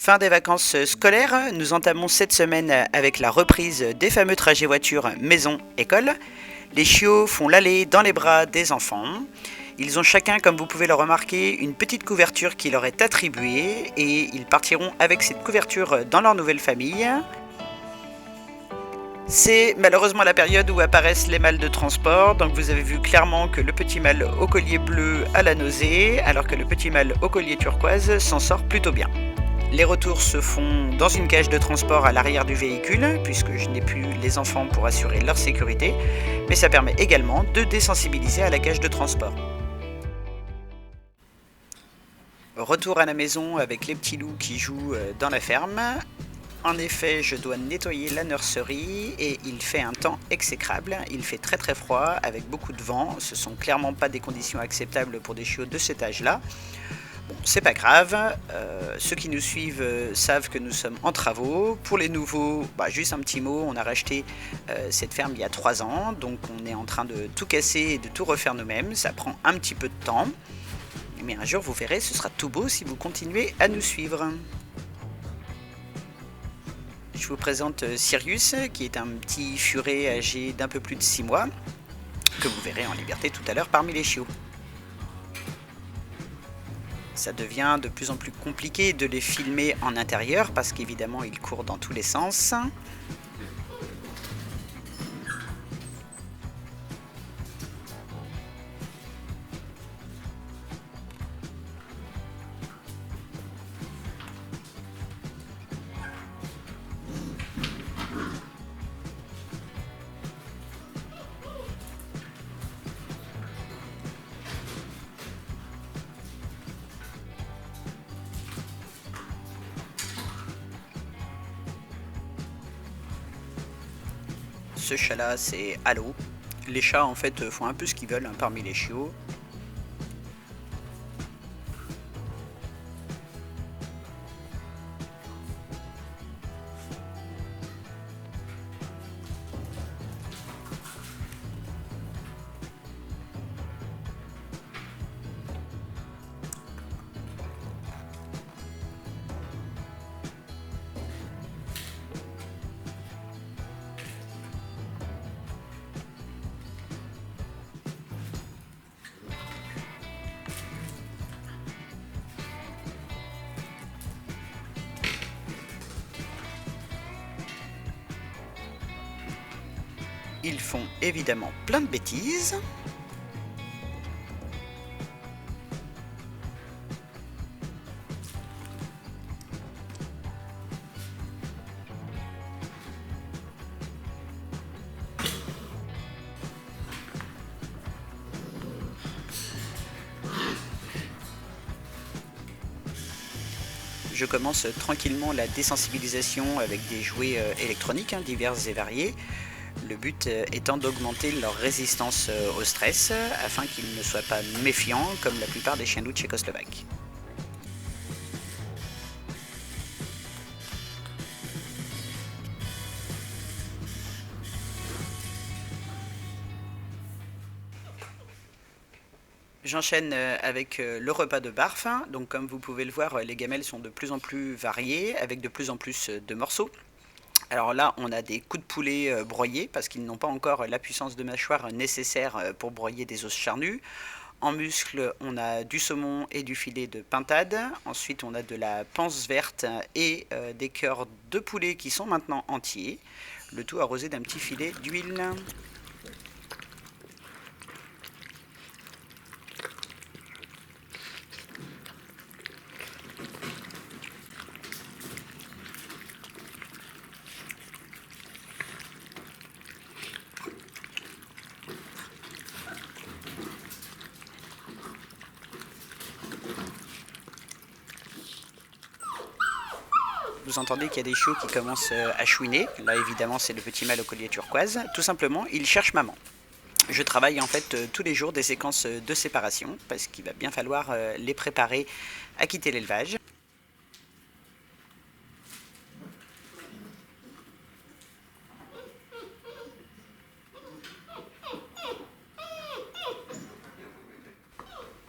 Fin des vacances scolaires, nous entamons cette semaine avec la reprise des fameux trajets voiture maison-école. Les chiots font l'allée dans les bras des enfants. Ils ont chacun, comme vous pouvez le remarquer, une petite couverture qui leur est attribuée et ils partiront avec cette couverture dans leur nouvelle famille. C'est malheureusement la période où apparaissent les mâles de transport, donc vous avez vu clairement que le petit mâle au collier bleu a la nausée, alors que le petit mâle au collier turquoise s'en sort plutôt bien. Les retours se font dans une cage de transport à l'arrière du véhicule, puisque je n'ai plus les enfants pour assurer leur sécurité, mais ça permet également de désensibiliser à la cage de transport. Retour à la maison avec les petits loups qui jouent dans la ferme. En effet, je dois nettoyer la nurserie et il fait un temps exécrable. Il fait très très froid avec beaucoup de vent. Ce sont clairement pas des conditions acceptables pour des chiots de cet âge-là. Bon, c'est pas grave. Ceux qui nous suivent savent que nous sommes en travaux. Pour les nouveaux, juste un petit mot. On a racheté cette ferme il y a 3 ans, donc on est en train de tout casser et de tout refaire nous-mêmes. Ça prend un petit peu de temps, mais un jour vous verrez, ce sera tout beau si vous continuez à nous suivre. Je vous présente Sirius, qui est un petit furet âgé d'un peu plus de 6 mois, que vous verrez en liberté tout à l'heure parmi les chiots. Ça devient de plus en plus compliqué de les filmer en intérieur, parce qu'évidemment ils courent dans tous les sens. Ce chat-là, c'est Halo. Les chats, en fait, font un peu ce qu'ils veulent parmi les chiots. Ils font évidemment plein de bêtises. Je commence tranquillement la désensibilisation avec des jouets électroniques divers et variés. Le but étant d'augmenter leur résistance au stress afin qu'ils ne soient pas méfiants comme la plupart des chiens loups tchécoslovaques. J'enchaîne avec le repas de barf. Donc comme vous pouvez le voir, les gamelles sont de plus en plus variées avec de plus en plus de morceaux. Alors là, on a des coups de poulet broyés parce qu'ils n'ont pas encore la puissance de mâchoire nécessaire pour broyer des os charnus. En muscle, on a du saumon et du filet de pintade. Ensuite, on a de la panse verte et des cœurs de poulet qui sont maintenant entiers. Le tout arrosé d'un petit filet d'huile. Vous entendez qu'il y a des chiots qui commencent à chouiner. Là, évidemment, c'est le petit mâle au collier turquoise. Tout simplement, il cherche maman. Je travaille en fait tous les jours des séquences de séparation parce qu'il va bien falloir les préparer à quitter l'élevage.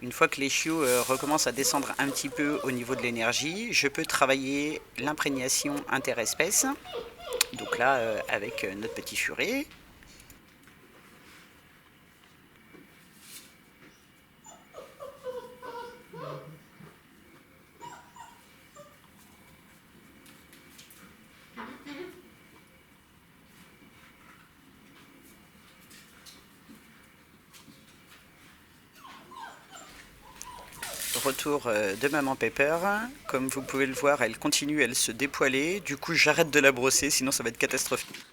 Une fois que les chiots recommencent à descendre un petit peu au niveau de l'énergie, je peux travailler l'imprégnation interespèce. Donc là, avec notre petit furet. Retour de Maman Pepper. Comme vous pouvez le voir, elle continue, elle se dépoiler. Du coup, j'arrête de la brosser, sinon ça va être catastrophique.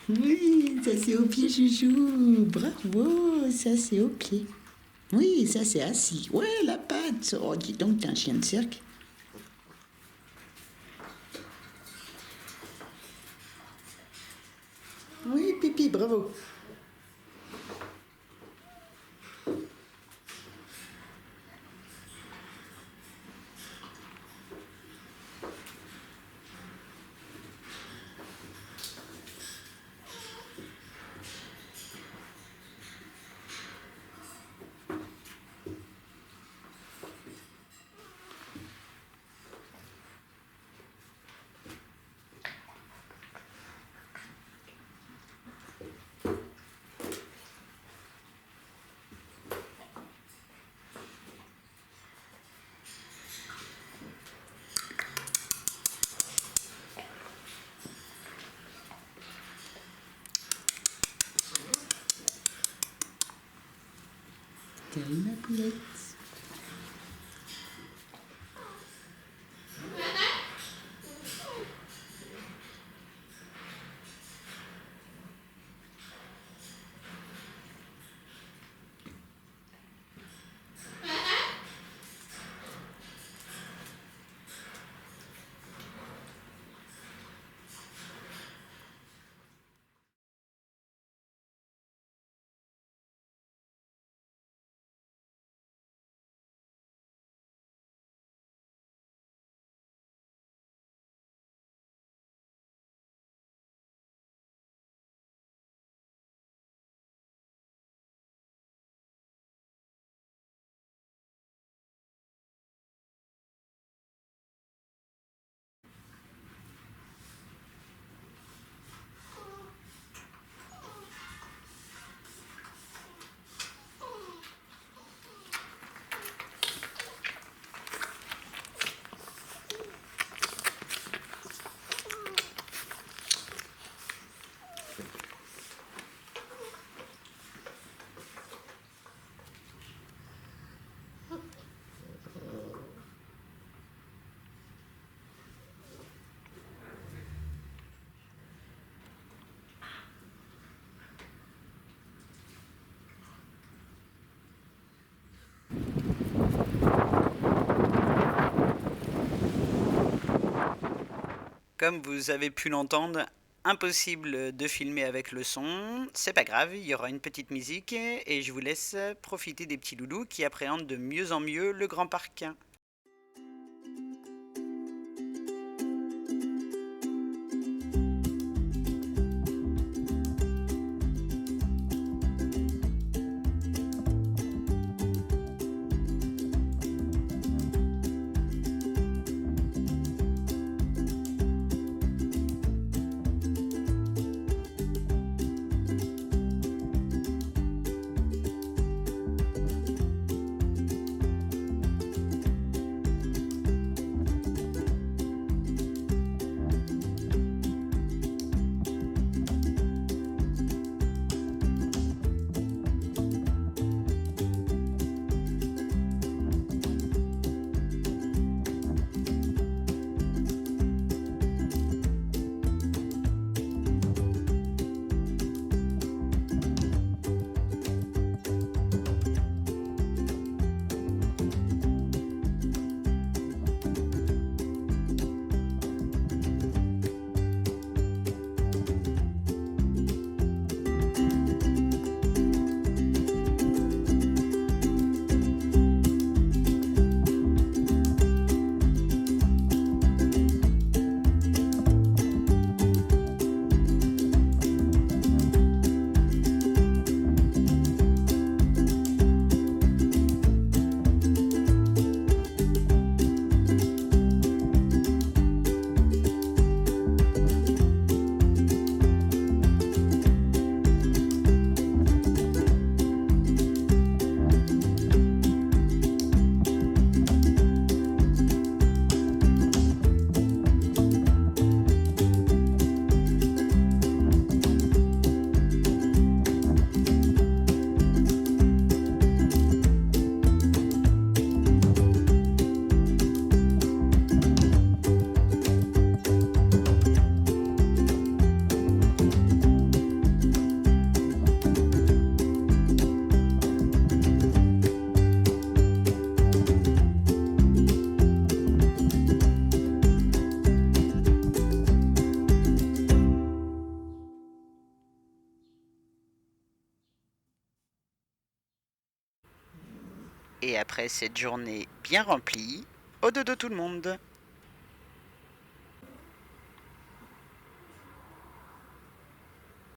Oui, ça c'est au pied, chouchou. Bravo, ça c'est au pied. Oui, ça c'est assis. Ouais, la patte. Oh, dis donc, t'es un chien de cirque. Oui, Pipi, bravo. Salut ma poulette. Comme vous avez pu l'entendre, impossible de filmer avec le son. C'est pas grave, il y aura une petite musique et je vous laisse profiter des petits loulous qui appréhendent de mieux en mieux le grand parc. Et après cette journée bien remplie, au dodo tout le monde.